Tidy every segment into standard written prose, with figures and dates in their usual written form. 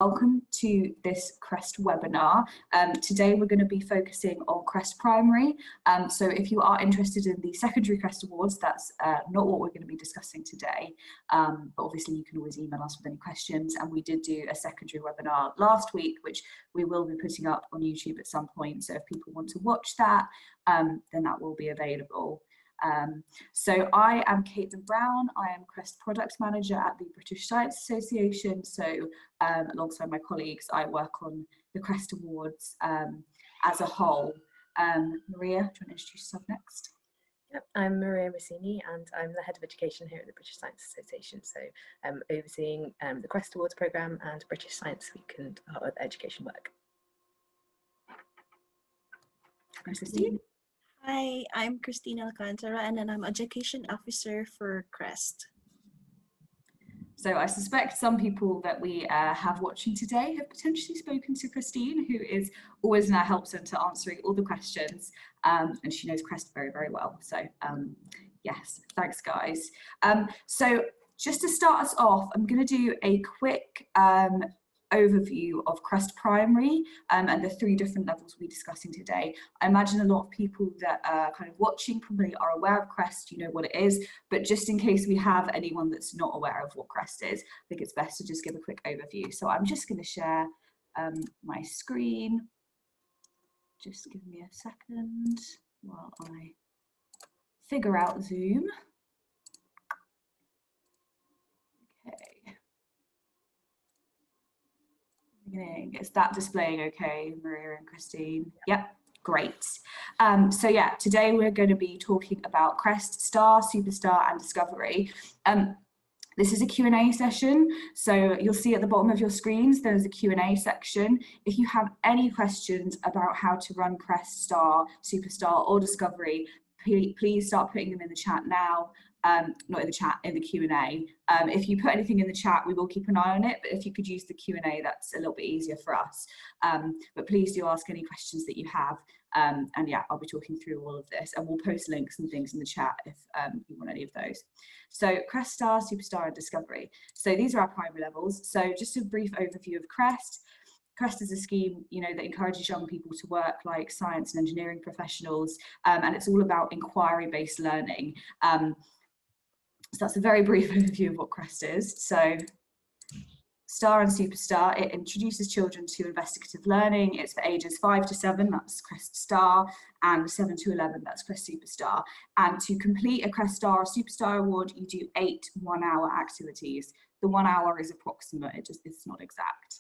welcome to this CREST webinar. Today we're going to be focusing on CREST Primary. So if you are interested in the secondary CREST Awards, that's not what we're going to be discussing today. But obviously you can always email us with any questions. And we did do a secondary webinar last week, which we will be putting up on YouTube at some point. So if people want to watch that, then that will be available. So I am Caitlin Brown. I am CREST Product Manager at the British Science Association. So alongside my colleagues, I work on the CREST Awards as a whole. Maria, do you want to introduce yourself next? Yep, I'm Maria Rossini and I'm the Head of Education here at the British Science Association. So I'm overseeing the CREST Awards programme and British Science Week and other education work. Christine? Hi, I'm Christine Alcantara and I'm Education Officer for CREST. So I suspect some people that we have watching today have potentially spoken to Christine, who is always in our help centre answering all the questions, and she knows CREST very, very well. So yes, thanks guys. So just to start us off, I'm going to do a quick overview of CREST Primary and the 3 different levels we'll be discussing today. I imagine a lot of people that are kind of watching probably are aware of CREST, you know what it is, but just in case we have anyone that's not aware of what CREST is, I think it's best to just give a quick overview. So I'm just going to share my screen. Just give me a second while I figure out Zoom. Okay. Is that displaying okay, Maria and Christine? Yep, great. So yeah, today we're going to be talking about CREST, STAR, Superstar and Discovery. This is a Q&A session, so you'll see at the bottom of your screens there's a Q&A section. If you have any questions about how to run CREST, STAR, Superstar or Discovery, please start putting them in the chat now. Not in the chat, in the Q&A. If you put anything in the chat, we will keep an eye on it, but if you could use the Q&A, that's a little bit easier for us. But please do ask any questions that you have, and yeah, I'll be talking through all of this, and we'll post links and things in the chat if you want any of those. So CREST, STAR, Superstar and Discovery. So these are our primary levels. So just a brief overview of CREST. CREST is a scheme, you know, that encourages young people to work like science and engineering professionals, and it's all about inquiry-based learning. So that's a very brief overview of what CREST is. So STAR and Superstar, it introduces children to investigative learning. It's for ages 5 to 7, that's CREST STAR, and 7 to 11, that's CREST Superstar. And to complete a CREST STAR or Superstar award, you do 8 one-hour activities. The 1 hour is approximate, it's not exact.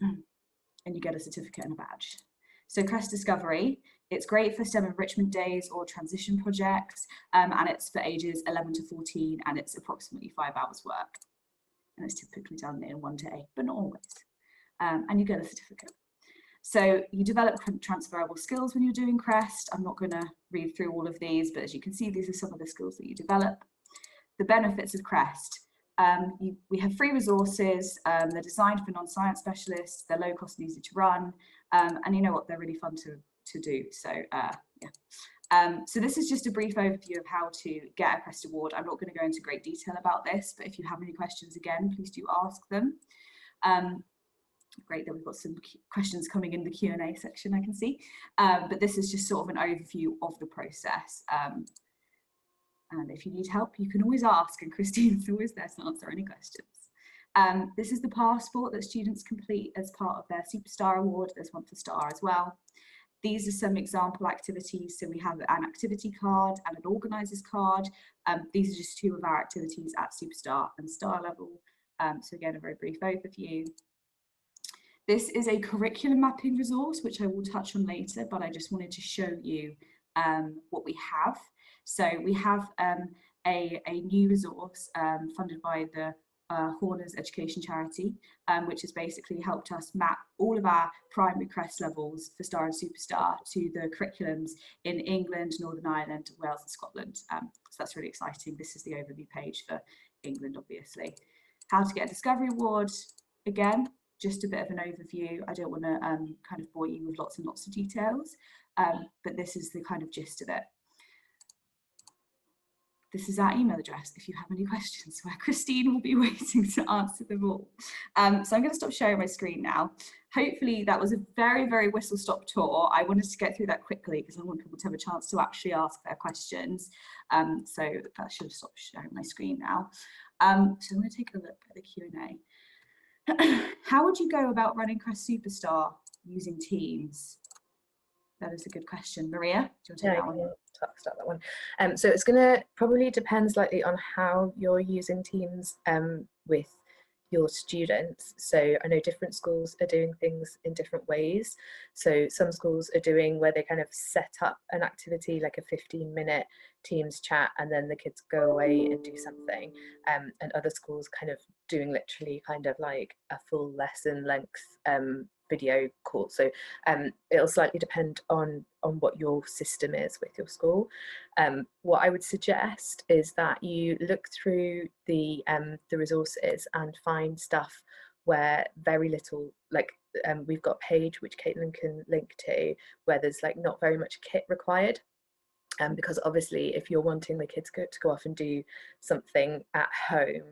And you get a certificate and a badge. So CREST Discovery, it's great for STEM enrichment days or transition projects, and it's for ages 11 to 14, and it's approximately 5 hours work. And it's typically done in 1 day, but not always. And you get a certificate. So you develop transferable skills when you're doing CREST. I'm not going to read through all of these, but as you can see, these are some of the skills that you develop. The benefits of CREST. We have free resources, they're designed for non-science specialists, they're low cost and easy to run, and you know what, they're really fun to do. So yeah. So this is just a brief overview of how to get a CREST award. I'm not going to go into great detail about this, but if you have any questions again, please do ask them. Great that we've got some questions coming in the Q&A section, I can see. But this is just sort of an overview of the process. And if you need help, you can always ask, and Christine's always there to answer any questions. This is the passport that students complete as part of their Superstar award. There's one for STAR as well. These are some example activities. So we have an activity card and an organiser's card. These are just 2 of our activities at Superstar and STAR level. So again, a very brief overview. This is a curriculum mapping resource, which I will touch on later, but I just wanted to show you what we have. So we have a new resource funded by the Horner's Education Charity, which has basically helped us map all of our primary CREST levels for STAR and Superstar to the curriculums in England, Northern Ireland, Wales and Scotland. So that's really exciting. This is the overview page for England, obviously. How to get a Discovery Award, again, just a bit of an overview. I don't want to kind of bore you with lots and lots of details, but this is the kind of gist of it. this is our email address if you have any questions, where Christine will be waiting to answer them all. So I'm going to stop sharing my screen now. Hopefully that was a very, very whistle-stop tour. I wanted to get through that quickly because I want people to have a chance to actually ask their questions. So I should have stopped sharing my screen now. So I'm going to take a look at the Q&A. How would you go about running CREST Superstar using Teams? That is a good question. Maria, do you want to take that one? Start that one. So it's going to probably depend slightly on how you're using Teams with your students. So I know different schools are doing things in different ways. So some schools are doing where they kind of set up an activity like a 15-minute Teams chat and then the kids go away and do something. And other schools kind of doing literally kind of like a full lesson length video call. So it'll slightly depend on what your system is with your school. What I would suggest is that you look through the resources and find stuff where very little, like we've got a page which Caitlin can link to where there's like not very much kit required. Because obviously if you're wanting the kids to go off and do something at home,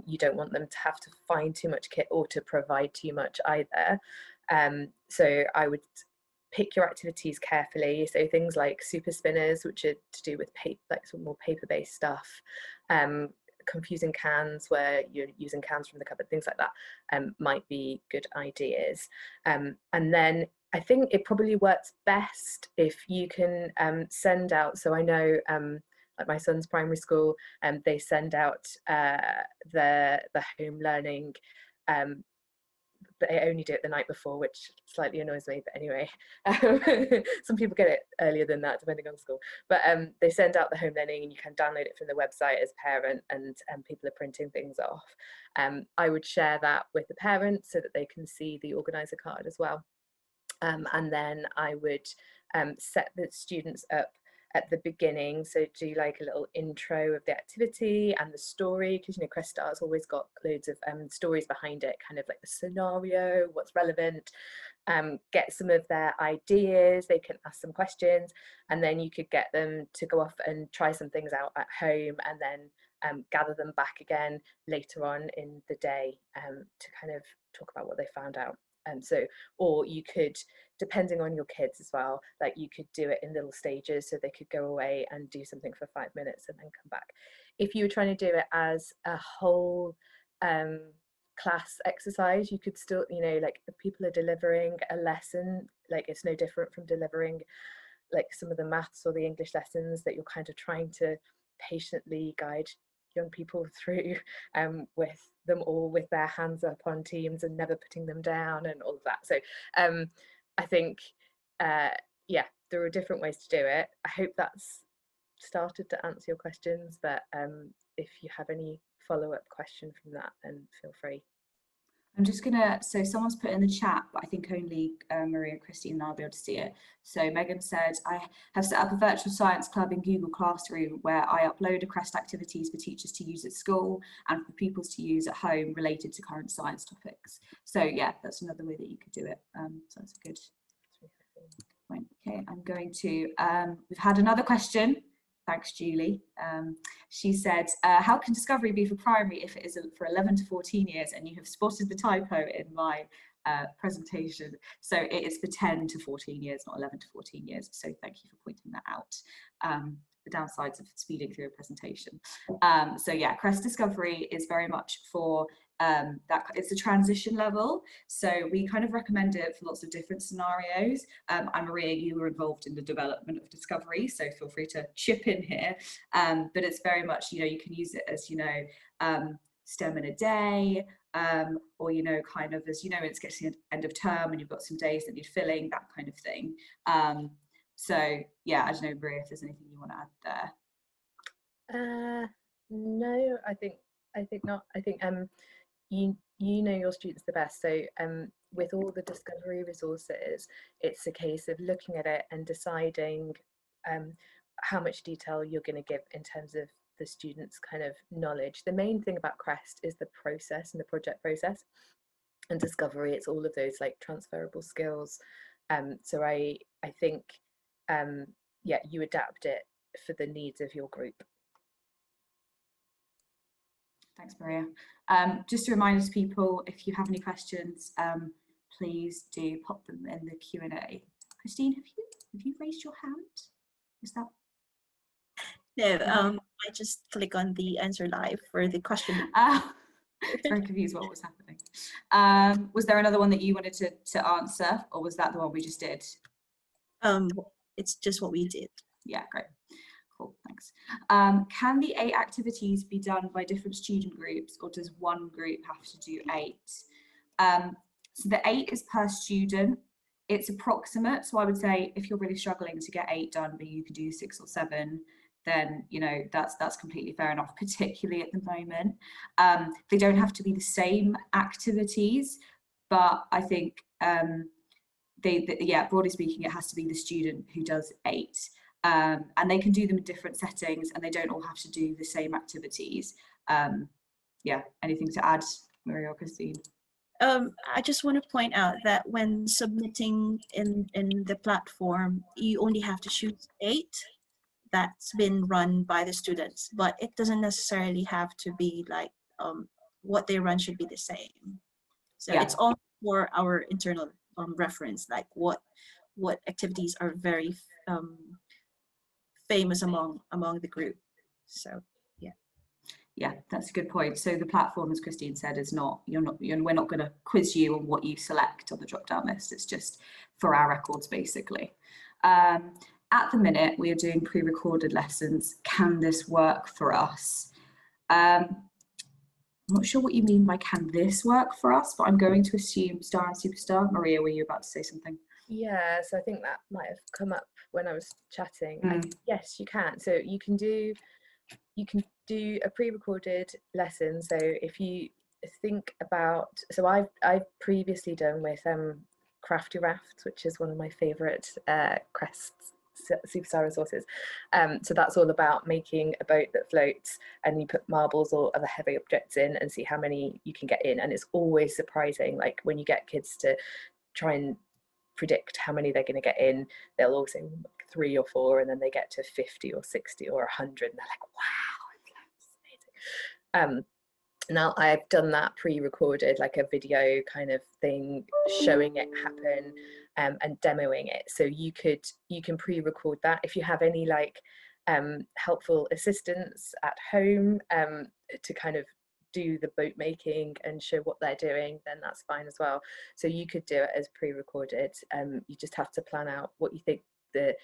you don't want them to have to find too much kit or to provide too much either. So I would pick your activities carefully. So things like super spinners, which are to do with like some more paper-based stuff, confusing cans where you're using cans from the cupboard, things like that might be good ideas. And then I think it probably works best if you can send out, so I know like my son's primary school, they send out the home learning, but they only do it the night before, which slightly annoys me, but anyway, some people get it earlier than that depending on the school, but they send out the home learning and you can download it from the website as a parent, and people are printing things off. I would share that with the parents so that they can see the organizer card as well. And then I would set the students up at the beginning, so do like a little intro of the activity and the story, because you know CREST Star's always got loads of stories behind it, kind of like the scenario, what's relevant, get some of their ideas, they can ask some questions, and then you could get them to go off and try some things out at home, and then gather them back again later on in the day to kind of talk about what they found out. So, or you could, depending on your kids as well, like you could do it in little stages, so they could go away and do something for 5 minutes and then come back. If you were trying to do it as a whole class exercise, you could still, you know, like if people are delivering a lesson, like it's no different from delivering like some of the maths or the English lessons that you're kind of trying to patiently guide young people through, with them all with their hands up on Teams and never putting them down and all of that. So I think yeah, there are different ways to do it. I hope that's started to answer your questions, but if you have any follow-up question from that, then feel free. I'm just gonna, so someone's put in the chat, but I think only Maria and Christine and I'll be able to see it. So Megan said, I have set up a virtual science club in Google Classroom where I upload a CREST activities for teachers to use at school and for pupils to use at home related to current science topics. So yeah, that's another way that you could do it. So that's a good point. Okay, I'm going to, we've had another question. Thanks, Julie. She said, how can discovery be for primary if it is for 11 to 14 years? And you have spotted the typo in my presentation. So it is for 10 to 14 years, not 11 to 14 years. So thank you for pointing that out. The downsides of speeding through a presentation. So yeah, CREST discovery is very much for that, it's a transition level, so we kind of recommend it for lots of different scenarios. And Maria, you were involved in the development of discovery, so feel free to chip in here, but it's very much, you know, you can use it as, you know, STEM in a day, or, you know, kind of as, you know, it's getting to the end of term and you've got some days that need filling, that kind of thing. So yeah, I don't know, Maria, if there's anything you want to add there. No, I think not. I think you know your students the best, so with all the discovery resources, it's a case of looking at it and deciding how much detail you're going to give in terms of the students' kind of knowledge. The main thing about CREST is the process and the project process, and discovery, it's all of those like transferable skills. So I think yeah, you adapt it for the needs of your group. Thanks, Maria. Just a reminder to people, if you have any questions, please do pop them in the Q&A. Christine, have you raised your hand? Is that? No, I just click on the answer live for the question. Very confused what was happening. Was there another one that you wanted to answer, or was that the one we just did? It's just what we did. Yeah, great. Cool, thanks. Can the 8 activities be done by different student groups, or does one group have to do 8? So the 8 is per student. It's approximate, so I would say if you're really struggling to get 8 done, but you could do 6 or 7, then that's completely fair enough, particularly at the moment. They don't have to be the same activities, but I think broadly speaking, it has to be the student who does 8. And they can do them in different settings, and they don't all have to do the same activities. Yeah, anything to add, Maria or Christine? I just want to point out that when submitting in the platform, you only have to choose 8 that's been run by the students, but it doesn't necessarily have to be like what they run should be the same. So yeah, it's all for our internal reference, like what activities are very famous among the group. So yeah, that's a good point. So the platform, as Christine said, is we're not going to quiz you on what you select on the drop down list. It's just for our records, basically. At the minute, we are doing pre-recorded lessons. Can this work for us? I'm not sure what you mean by can this work for us, but I'm going to assume Star and Superstar. Maria, were you about to say something? Yeah, so I think that might have come up when I was chatting. Yes, you can. So you can do a pre-recorded lesson. So if you think about, so I've previously done with Crafty Raft, which is one of my favorite CREST Superstar resources. So that's all about making a boat that floats, and you put marbles or other heavy objects in and see how many you can get in. And it's always surprising, like when you get kids to try and predict how many they're going to get in, they'll all say 3 or 4, and then they get to 50 or 60 or 100, and they're like, wow, it's amazing. Now I've done that pre-recorded, like a video kind of thing, showing it happen and demoing it. So you can pre-record that. If you have any like helpful assistants at home to kind of do the boat making and show what they're doing, then that's fine as well. So you could do it as pre-recorded. You just have to plan out what you think the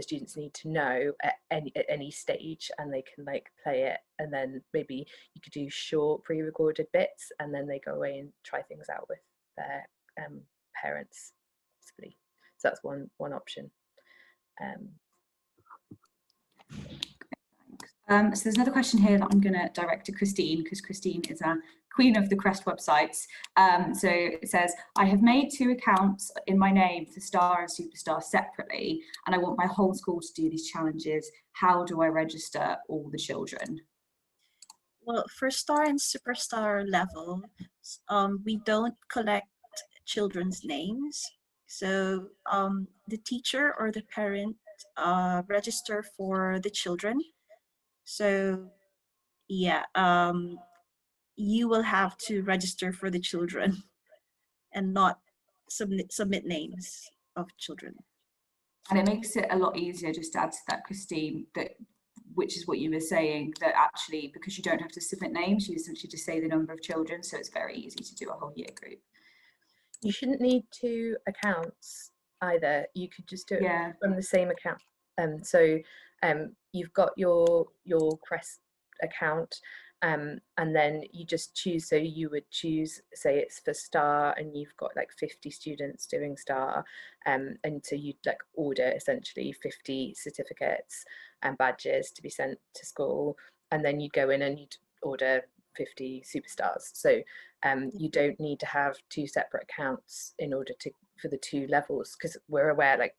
students need to know at any stage, and they can like play it, and then maybe you could do short pre-recorded bits, and then they go away and try things out with their parents possibly. So that's one option. So there's another question here that I'm going to direct to Christine, because Christine is a queen of the CREST websites. So it says, I have made 2 accounts in my name for Star and Superstar separately, and I want my whole school to do these challenges. How do I register all the children? Well, for Star and Superstar level, we don't collect children's names. So the teacher or the parent register for the children. So yeah, you will have to register for the children and not submit names of children. And it makes it a lot easier, just to add to that, Christine, which is what you were saying, that actually, because you don't have to submit names, you essentially just say the number of children, so it's very easy to do a whole year group. You shouldn't need 2 accounts either. You could just do it from the same account. So you've got your CREST account, and then you just choose. So you would choose, say it's for Star, and you've got like 50 students doing Star, and so you'd like order essentially 50 certificates and badges to be sent to school, and then you'd go in and you'd order 50 Superstars. So you don't need to have 2 separate accounts in order for the 2 levels, because we're aware like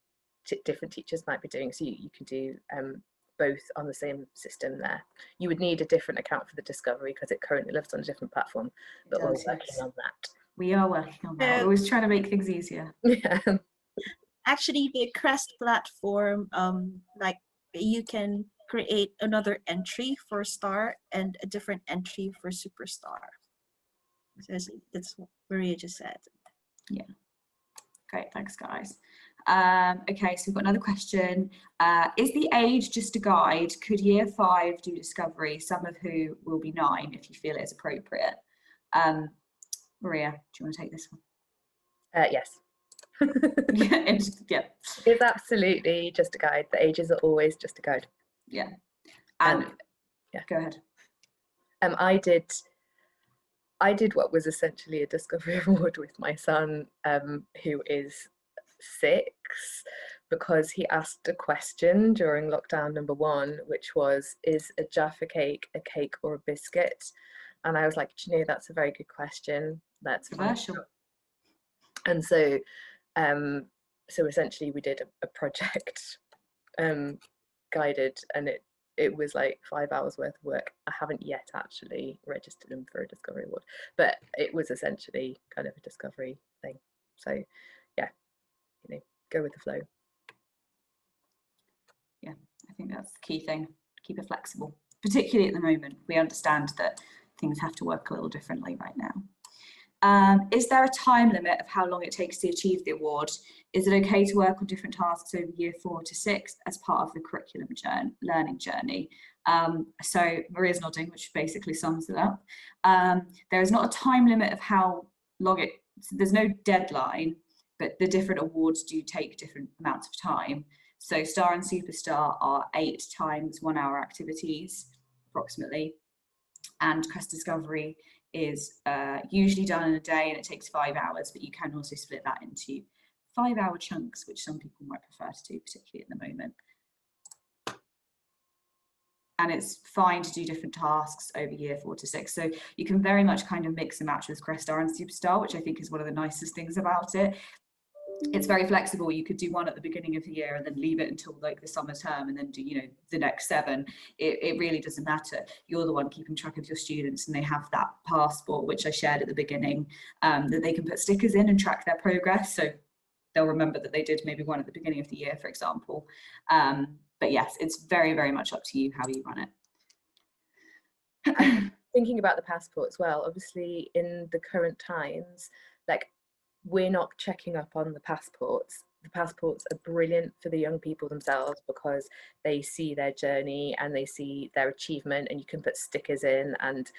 different teachers might be doing, so you can do both on the same system there. You would need a different account for the Discovery because it currently lives on a different platform, but we're working on that. We are working on that. We're always trying to make things easier. Yeah. Actually, the CREST platform, like you can create another entry for star and a different entry for superstar. So that's what Maria just said. Yeah, great, thanks guys. Okay, so we've got another question. Is the age just a guide? Could year 5 do discovery, some of who will be 9 if you feel it is appropriate? Maria, do you want to take this one? Yes. Yeah, yeah. It's absolutely just a guide. The ages are always just a guide. Yeah. And yeah, go ahead. I did what was essentially a discovery award with my son, who is 6, because he asked a question during lockdown number 1, which was, is a Jaffa cake a cake or a biscuit? And I was like, do you know, that's a very good question. That's controversial. And so so essentially we did a project guided, and it was like 5 hours worth of work. I haven't yet actually registered him for a discovery award, but it was essentially kind of a discovery thing. So yeah, you know, go with the flow. Yeah, I think that's the key thing. Keep it flexible, particularly at the moment. We understand that things have to work a little differently right now. Is there a time limit of how long it takes to achieve the award? Is it okay to work on different tasks over year 4 to 6 as part of the curriculum learning journey? So Maria's nodding, which basically sums it up. There is not a time limit of how long there's no deadline, but the different awards do take different amounts of time. So Star and Superstar are 8 times 1 hour activities, approximately. And CREST Discovery is usually done in a day, and it takes 5 hours, but you can also split that into 5-hour chunks, which some people might prefer to do, particularly at the moment. And it's fine to do different tasks over year 4 to 6. So you can very much kind of mix and match with CREST Star and Superstar, which I think is one of the nicest things about it. It's very flexible. You could do one at the beginning of the year and then leave it until like the summer term and then do, you know, the next 7. It really doesn't matter. You're the one keeping track of your students, and they have that passport, which I shared at the beginning, that they can put stickers in and track their progress. So they'll remember that they did maybe one at the beginning of the year, for example. But yes, it's very, very much up to you how you run it. Thinking about the passport as well, obviously in the current times, like, we're not checking up on the passports. The passports are brilliant for the young people themselves because they see their journey and they see their achievement, and you can put stickers in, and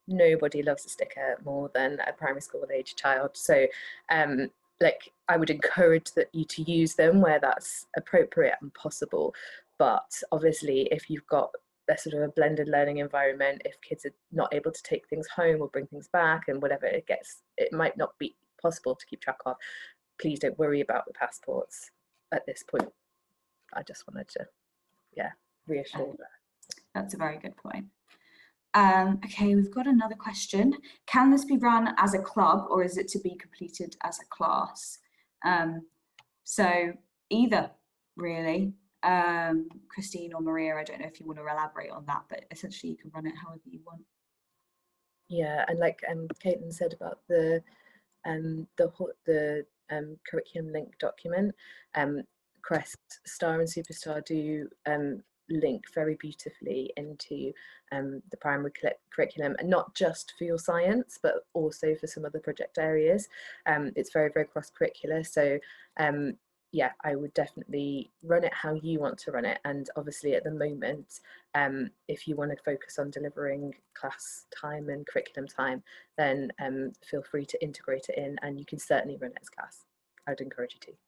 nobody loves a sticker more than a primary school age child. So like, I would encourage you to use them where that's appropriate and possible. But obviously if you've got a sort of a blended learning environment, if kids are not able to take things home or bring things back and whatever, it might not be possible to keep track of. Please don't worry about the passports at this point. I just wanted to, yeah, reassure that. That's a very good point. Okay, we've got another question. Can this be run as a club, or is it to be completed as a class? So either, really. Christine or Maria, I don't know if you want to elaborate on that, but essentially you can run it however you want. Yeah, and like Caitlin said about the curriculum link document, CREST Star and Superstar do link very beautifully into the primary curriculum, and not just for your science but also for some other project areas. It's very, very cross-curricular, so yeah, I would definitely run it how you want to run it. And obviously at the moment, if you want to focus on delivering class time and curriculum time, then feel free to integrate it in, and you can certainly run it as class. I'd encourage you to.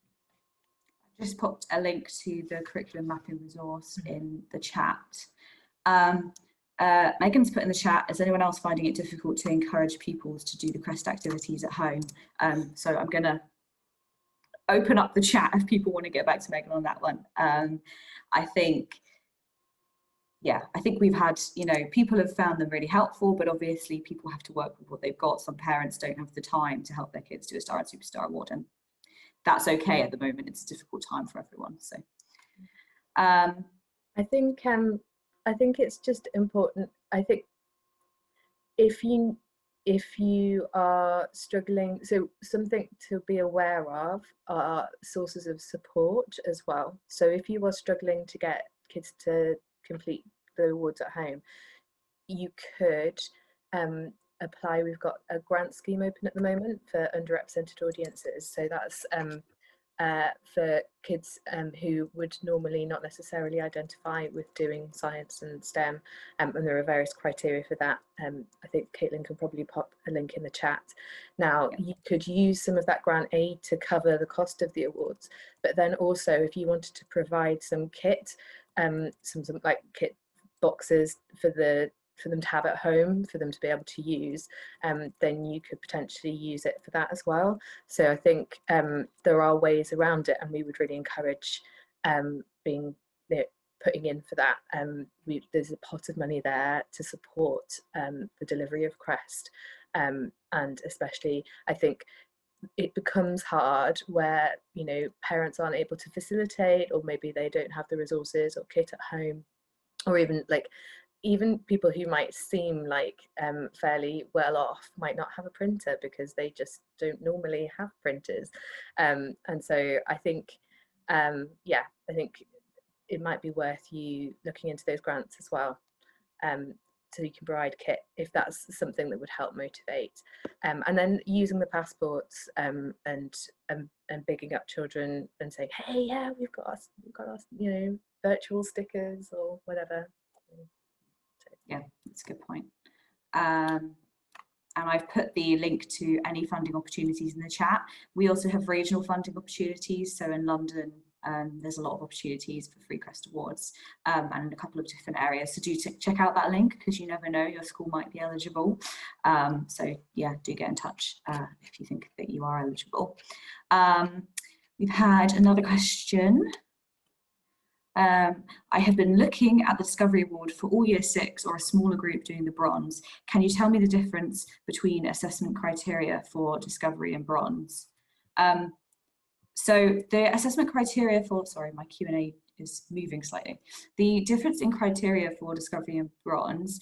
I just popped a link to the curriculum mapping resource in the chat. Megan's put in the chat, is anyone else finding it difficult to encourage pupils to do the CREST activities at home? So I'm going to open up the chat if people want to get back to Megan on that one. I think we've had, you know, people have found them really helpful, but obviously people have to work with what they've got. Some parents don't have the time to help their kids do a Star and Superstar award, and that's okay at the moment. It's a difficult time for everyone. So I think it's just important. I think if you are struggling, so something to be aware of are sources of support as well. So if you are struggling to get kids to complete the awards at home, you could apply. We've got a grant scheme open at the moment for underrepresented audiences. So that's for kids who would normally not necessarily identify with doing science and STEM, and there are various criteria for that. I think Caitlin can probably pop a link in the chat. Now, you could use some of that grant aid to cover the cost of the awards, but then also if you wanted to provide some kit, some like kit boxes for them to have at home, for them to be able to use, then you could potentially use it for that as well. So I think there are ways around it, and we would really encourage putting in for that. There's a pot of money there to support the delivery of CREST, and especially I think it becomes hard where, you know, parents aren't able to facilitate, or maybe they don't have the resources or kit at home, or even people who might seem like fairly well off might not have a printer because they just don't normally have printers. And so I think, yeah, I think it might be worth you looking into those grants as well, so you can provide kit if that's something that would help motivate. And then using the passports and bigging up children and saying, hey, yeah, we've got our, you know, virtual stickers or whatever. Yeah, that's a good point. And I've put the link to any funding opportunities in the chat. We also have regional funding opportunities. So in London, there's a lot of opportunities for free CREST Awards, and in a couple of different areas. So do check out that link, because you never know, your school might be eligible. So yeah, do get in touch if you think that you are eligible. We've had another question. I have been looking at the Discovery Award for all Year 6 or a smaller group doing the bronze. Can you tell me the difference between assessment criteria for Discovery and bronze? So the assessment criteria for, sorry, my Q&A is moving slightly. The difference in criteria for Discovery and bronze.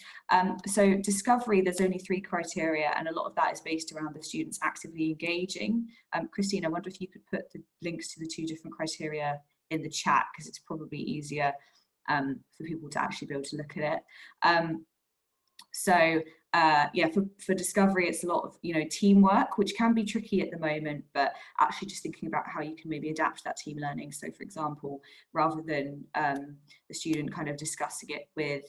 So Discovery, there's only 3 criteria, and a lot of that is based around the students actively engaging. Christine, I wonder if you could put the links to the 2 different criteria in the chat, because it's probably easier for people to actually be able to look at it. Yeah, for Discovery, it's a lot of, you know, teamwork, which can be tricky at the moment, but actually just thinking about how you can maybe adapt that team learning. So for example, rather than the student kind of discussing it with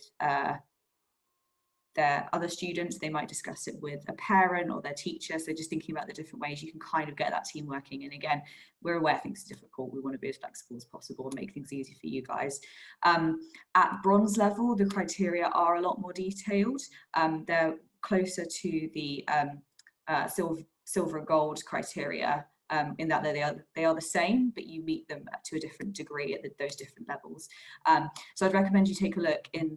their other students, they might discuss it with a parent or their teacher. So just thinking about the different ways you can kind of get that team working. And again, we're aware things are difficult. We want to be as flexible as possible and make things easy for you guys. At bronze level, the criteria are a lot more detailed. They're closer to the silver and gold criteria, in that they are the same, but you meet them to a different degree at those different levels. So I'd recommend you take a look in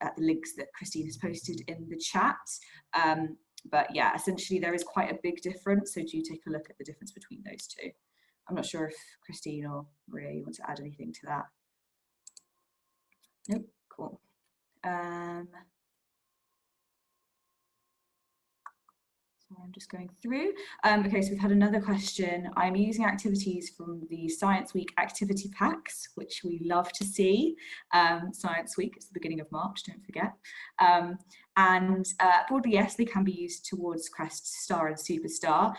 at the links that Christine has posted in the chat. But yeah, essentially there is quite a big difference, so do take a look at the difference between those 2. I'm not sure if Christine or Maria, you want to add anything to that? Nope, cool. I'm just going through. Okay, so we've had another question. I'm using activities from the Science Week activity packs, which we love to see. Science Week, it's the beginning of March, don't forget. Broadly, yes, they can be used towards CREST, Star and Superstar.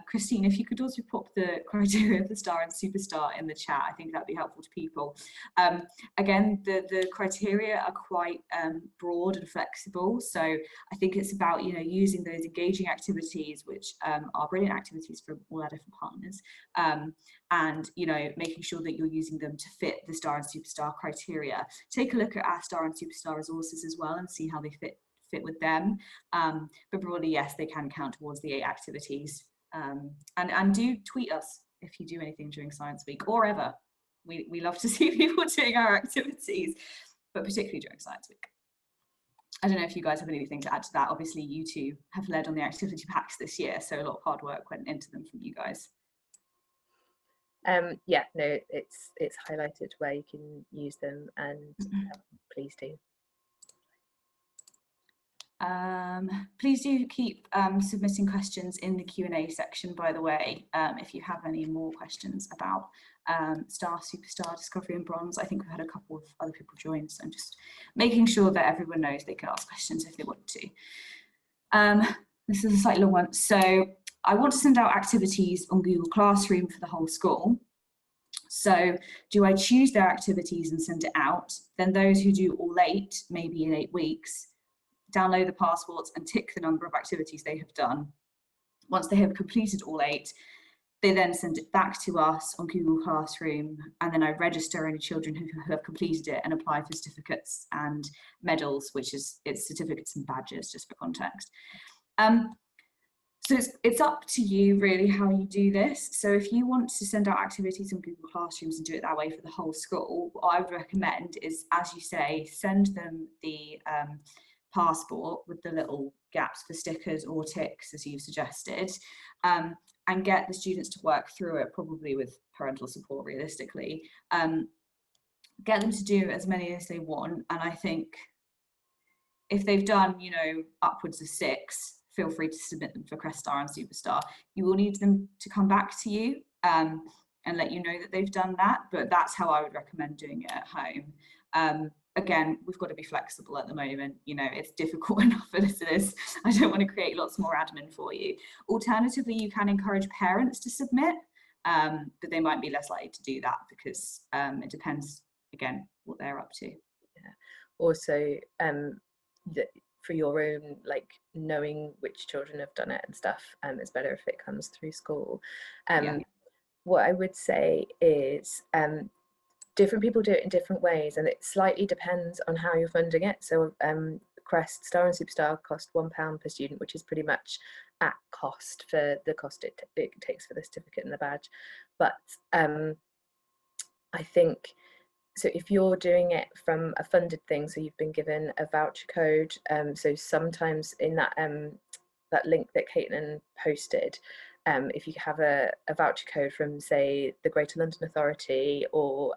Christine, if you could also pop the criteria for Star and Superstar in the chat, I think that'd be helpful to people. Again, the criteria are quite broad and flexible. So I think it's about, you know, using those engaging activities, which are brilliant activities from all our different partners, and, you know, making sure that you're using them to fit the Star and Superstar criteria. Take a look at our Star and Superstar resources as well and see how they fit with them, but broadly, yes, they can count towards the 8 activities. And do tweet us if you do anything during Science Week or ever. We love to see people doing our activities, but particularly during Science Week. I don't know if you guys have anything to add to that. Obviously, you 2 have led on the activity packs this year, so a lot of hard work went into them from you guys. Yeah, no, it's highlighted where you can use them, and please do. Please do keep submitting questions in the Q&A section, by the way, if you have any more questions about Star, Superstar, Discovery and Bronze. I think we've had a couple of other people join, so I'm just making sure that everyone knows they can ask questions if they want to. This is a slightly long one. So I want to send out activities on Google Classroom for the whole school. So do I choose their activities and send it out? Then those who do all 8, maybe in 8 weeks, download the passports and tick the number of activities they have done. Once they have completed all 8, they then send it back to us on Google Classroom, and then I register any children who have completed it and apply for certificates and medals, which is it's certificates and badges, just for context. So it's up to you really how you do this. So if you want to send out activities on Google Classrooms and do it that way for the whole school, what I would recommend is, as you say, send them the passport with the little gaps for stickers or ticks, as you've suggested, and get the students to work through it, probably with parental support realistically. Get them to do as many as they want, and I think if they've done, you know, upwards of 6, feel free to submit them for CREST Star and Superstar. You will need them to come back to you and let you know that they've done that, but that's how I would recommend doing it at home. Again, we've got to be flexible at the moment. You know, it's difficult enough as it is. I don't want to create lots more admin for you. Alternatively, you can encourage parents to submit, but they might be less likely to do that because it depends, again, what they're up to. Yeah. Also, for your own, like, knowing which children have done it and stuff, it's better if it comes through school. Yeah. What I would say is different people do it in different ways, and it slightly depends on how you're funding it. So CREST Star and Superstar cost £1 per student, which is pretty much at cost for the cost it takes for the certificate and the badge. But I think, so if you're doing it from a funded thing, so you've been given a voucher code, so sometimes in that that link that Caitlin posted, if you have a voucher code from, say, the Greater London Authority or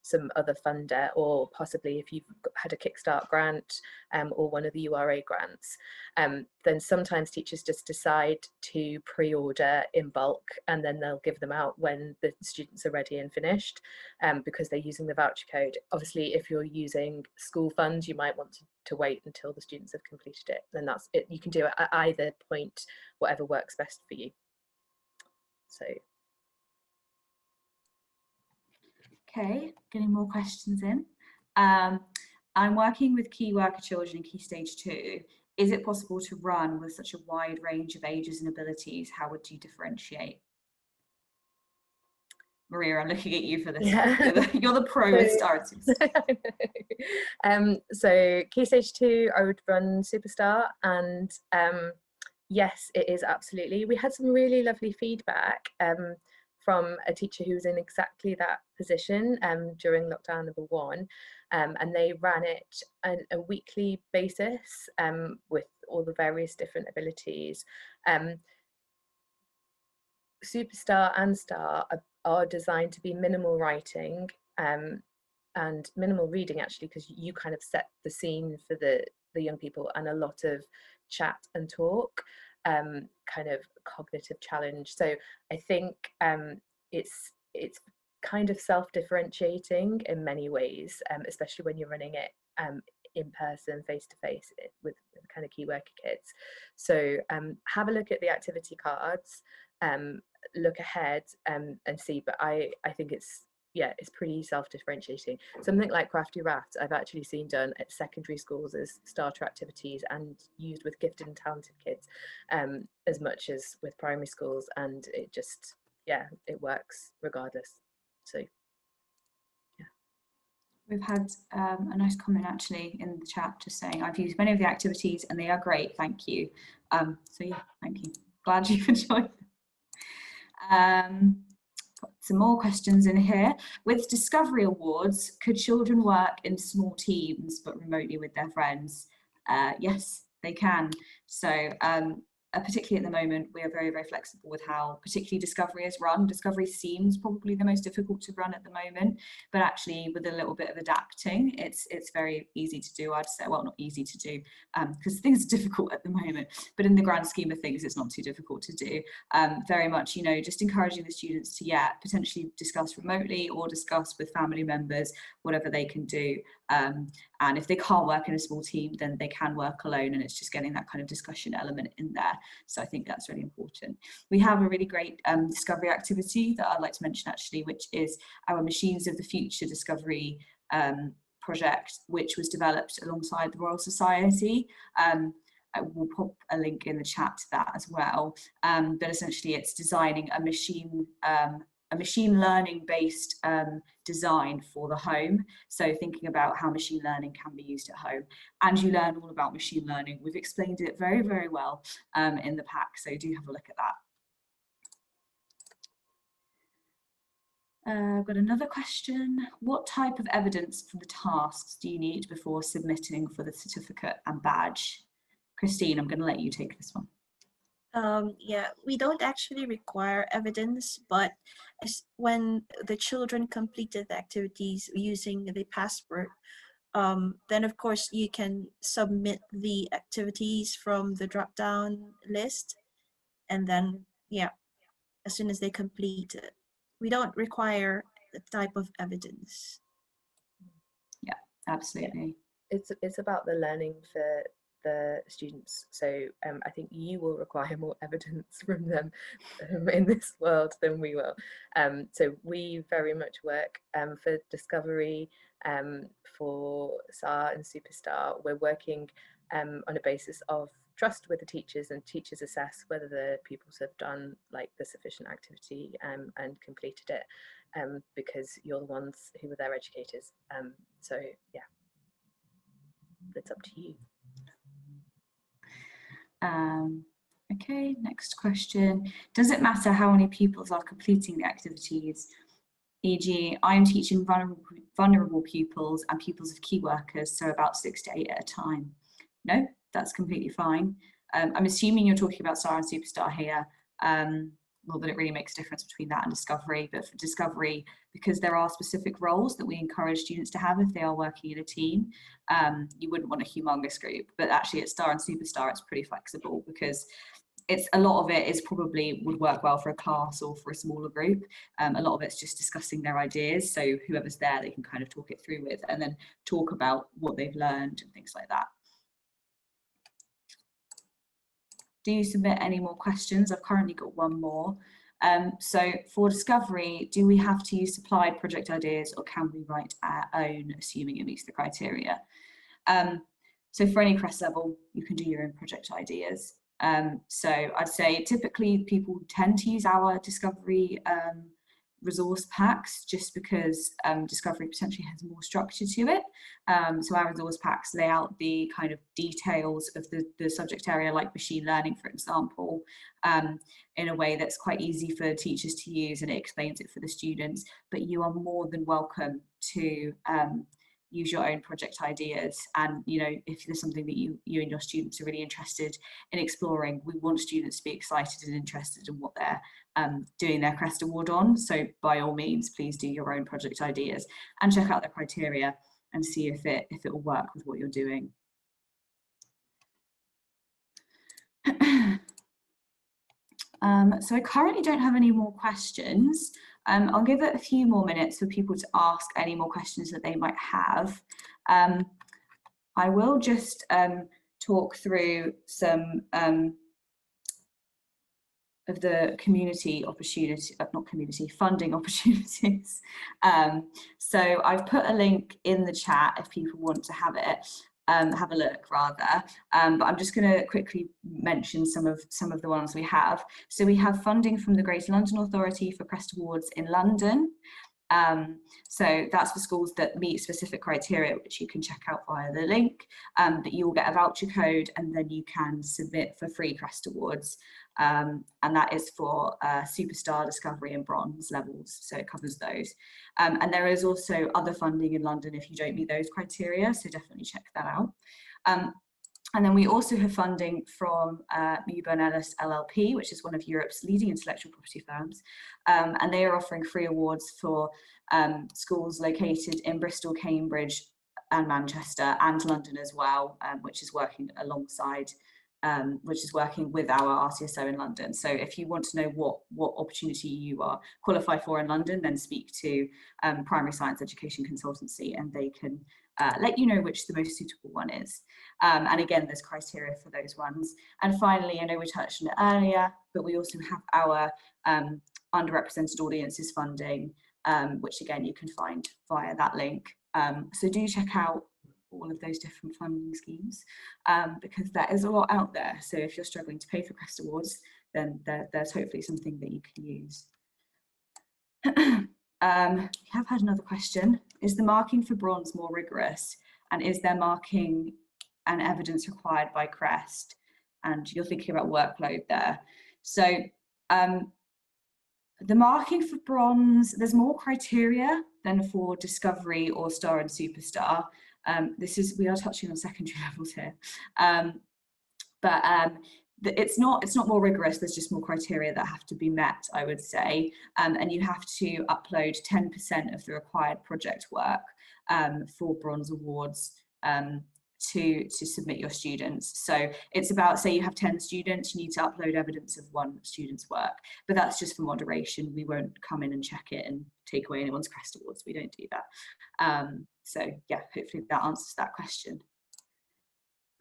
some other funder, or possibly if you've had a Kickstart grant or one of the URA grants, then sometimes teachers just decide to pre-order in bulk, and then they'll give them out when the students are ready and finished, because they're using the voucher code. Obviously, if you're using school funds, you might want to wait until the students have completed it. Then that's it. You can do it at either point, whatever works best for you. So. Okay, getting more questions in. I'm working with key worker children in Key Stage 2. Is it possible to run with such a wide range of ages and abilities? How would you differentiate? Maria, I'm looking at you for this. Yeah. You're the pro with Star and Superstar. So Key Stage 2, I would run Superstar, and yes, it is absolutely. We had some really lovely feedback from a teacher who was in exactly that position during lockdown number 1, and they ran it on a weekly basis with all the various different abilities. Superstar and Star are designed to be minimal writing and minimal reading, actually, because you kind of set the scene for the young people, and a lot of chat and talk, kind of cognitive challenge. So I think it's kind of self-differentiating in many ways, especially when you're running it in person, face to face, with kind of key worker kids. So have a look at the activity cards, look ahead and see. But I think it's pretty self-differentiating. Something like Crafty Raft, I've actually seen done at secondary schools as starter activities and used with gifted and talented kids as much as with primary schools, and it just, it works regardless. So yeah. We've had a nice comment actually in the chat just saying, I've used many of the activities and they are great, thank you. So yeah, thank you. Glad you've enjoyed them. Some more questions in here. With Discovery Awards, could children work in small teams but remotely with their friends? Yes, they can. So particularly at the moment, we are very, very flexible with how particularly Discovery is run. Discovery seems probably the most difficult to run at the moment, but actually with a little bit of adapting, it's very easy to do, I'd say. Well, not easy to do, because things are difficult at the moment, but in the grand scheme of things, it's not too difficult to do. Very much, you know, just encouraging the students to, yeah, potentially discuss remotely or discuss with family members, whatever they can do. And if they can't work in a small team, then they can work alone, and it's just getting that kind of discussion element in there. So I think that's really important. We have a really great discovery activity that I'd like to mention actually, which is our Machines of the Future discovery project, which was developed alongside the Royal Society. I will pop a link in the chat to that as well. But essentially it's designing a machine learning based design for the home. So thinking about how machine learning can be used at home, and you learn all about machine learning. We've explained it very, very well in the pack, so do have a look at that. I've got another question. What type of evidence for the tasks do you need before submitting for the certificate and badge? Christine, I'm going to let you take this one. Yeah, we don't actually require evidence, but when the children completed the activities using the passport, then of course you can submit the activities from the drop-down list, and then yeah, as soon as they complete it, we don't require the type of evidence. Yeah, absolutely. It's about the learning for the students. So I think you will require more evidence from them in this world than we will. So we very much work for Discovery, for STAR and Superstar. We're working on a basis of trust with the teachers, and teachers assess whether the pupils have done like the sufficient activity and completed it, because you're the ones who are their educators. So yeah, it's up to you. Okay, next question. Does it matter how many pupils are completing the activities? E.g., I'm teaching vulnerable pupils and pupils of key workers, so about 6 to 8 at a time. No, that's completely fine. I'm assuming you're talking about STAR and Superstar here. Not that it really makes a difference between that and Discovery, but for Discovery, because there are specific roles that we encourage students to have if they are working in a team, you wouldn't want a humongous group. But actually at STAR and Superstar, it's pretty flexible, because it's a lot of it is probably would work well for a class or for a smaller group. A lot of it's just discussing their ideas, so whoever's there they can kind of talk it through with, and then talk about what they've learned and things like that. Do you submit any more questions? I've currently got one more. So for Discovery, do we have to use supplied project ideas, or can we write our own, assuming it meets the criteria? So for any CREST level, you can do your own project ideas. So I'd say typically people tend to use our Discovery resource packs, just because Discovery potentially has more structure to it. So our resource packs lay out the kind of details of the subject area, like machine learning, for example, in a way that's quite easy for teachers to use, and it explains it for the students. But you are more than welcome to use your own project ideas. And you know, if there's something that you and your students are really interested in exploring, we want students to be excited and interested in what they're doing their CREST Award on. So by all means, please do your own project ideas and check out the criteria and see if it will work with what you're doing. So I currently don't have any more questions. I'll give it a few more minutes for people to ask any more questions that they might have. I will just talk through some of the community opportunity, not community, funding opportunities. So I've put a link in the chat if people want to have it. Have a look rather, but I'm just going to quickly mention some of the ones we have. So we have funding from the Greater London Authority for CREST Awards in London. So that's for schools that meet specific criteria, which you can check out via the link. But you will get a voucher code, and then you can submit for free CREST Awards. And that is for Superstar, Discovery and Bronze levels, so it covers those. And there is also other funding in London if you don't meet those criteria, so definitely check that out. And then we also have funding from Mewburn Ellis LLP, which is one of Europe's leading intellectual property firms. And they are offering free awards for schools located in Bristol, Cambridge and Manchester and London as well, which is working alongside, which is working with our RCSO in London. So if you want to know what opportunity you are qualified for in London, then speak to Primary Science Education Consultancy and they can let you know which the most suitable one is. And again, there's criteria for those ones. And finally, I know we touched on it earlier, but we also have our underrepresented audiences funding, which again, you can find via that link. So do check out all of those different funding schemes because there is a lot out there. So if you're struggling to pay for CREST Awards, then there's hopefully something that you can use. We have had another question. Is the marking for bronze more rigorous? And is there marking and evidence required by CREST? And you're thinking about workload there. So the marking for bronze, there's more criteria than for discovery or star and superstar. We are touching on secondary levels here. It's not more rigorous, there's just more criteria that have to be met, I would say. And you have to upload 10% of the required project work for bronze awards to submit your students. So it's about, say you have 10 students, you need to upload evidence of one student's work, but that's just for moderation. We won't come in and check it and take away anyone's CREST Awards. We don't do that. So yeah, hopefully that answers that question.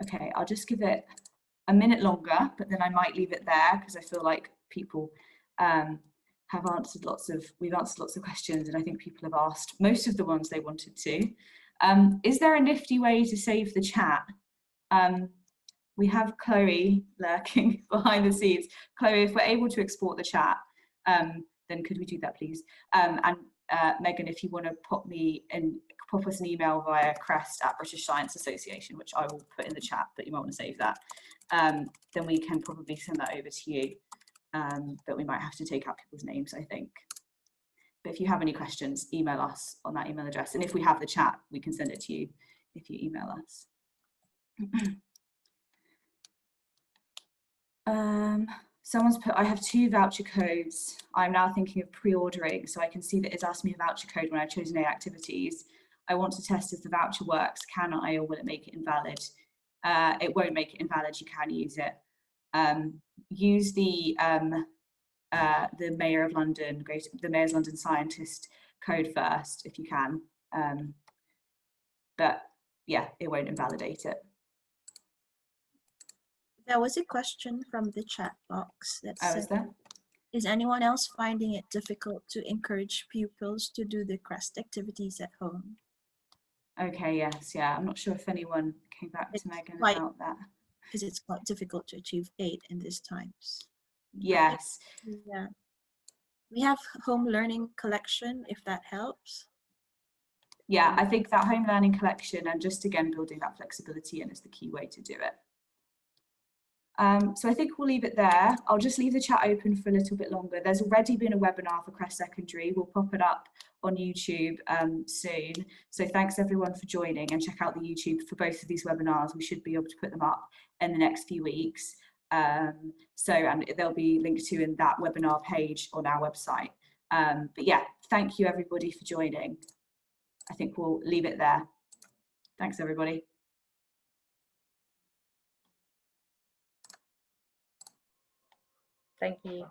Okay, I'll just give it a minute longer, but then I might leave it there because I feel like people we've answered lots of questions and I think people have asked most of the ones they wanted to. Is there a nifty way to save the chat? We have Chloe lurking behind the scenes. Chloe, if we're able to export the chat, then could we do that, please? And Megan, if you want to pop us an email via CREST@British Science Association, which I will put in the chat, but you might want to save that, then we can probably send that over to you. But we might have to take out people's names, I think. But if you have any questions, email us on that email address. And if we have the chat, we can send it to you if you email us. Someone's put, I have 2 voucher codes. I'm now thinking of pre-ordering, so I can see that it's asked me a voucher code when I've chosen A activities. I want to test if the voucher works. Can I, or will it make it invalid? It won't make it invalid. You can use it. Use the Mayor of London, the Mayor's London Scientist code first, if you can. But yeah, it won't invalidate it. There was a question from the chat box that is there? Is anyone else finding it difficult to encourage pupils to do the CREST activities at home? Okay, yes, yeah. I'm not sure if anyone came back to Megan about that. Because it's quite difficult to achieve 8 in these times. Yes. Yeah. We have home learning collection, if that helps. Yeah, I think that home learning collection and just again building that flexibility in is the key way to do it. So I think we'll leave it there. I'll just leave the chat open for a little bit longer. There's already been a webinar for CREST Secondary. We'll pop it up on YouTube soon. So thanks everyone for joining, and check out the YouTube for both of these webinars. We should be able to put them up in the next few weeks. And they'll be linked to in that webinar page on our website. But yeah, thank you everybody for joining. I think we'll leave it there. Thanks everybody. Thank you.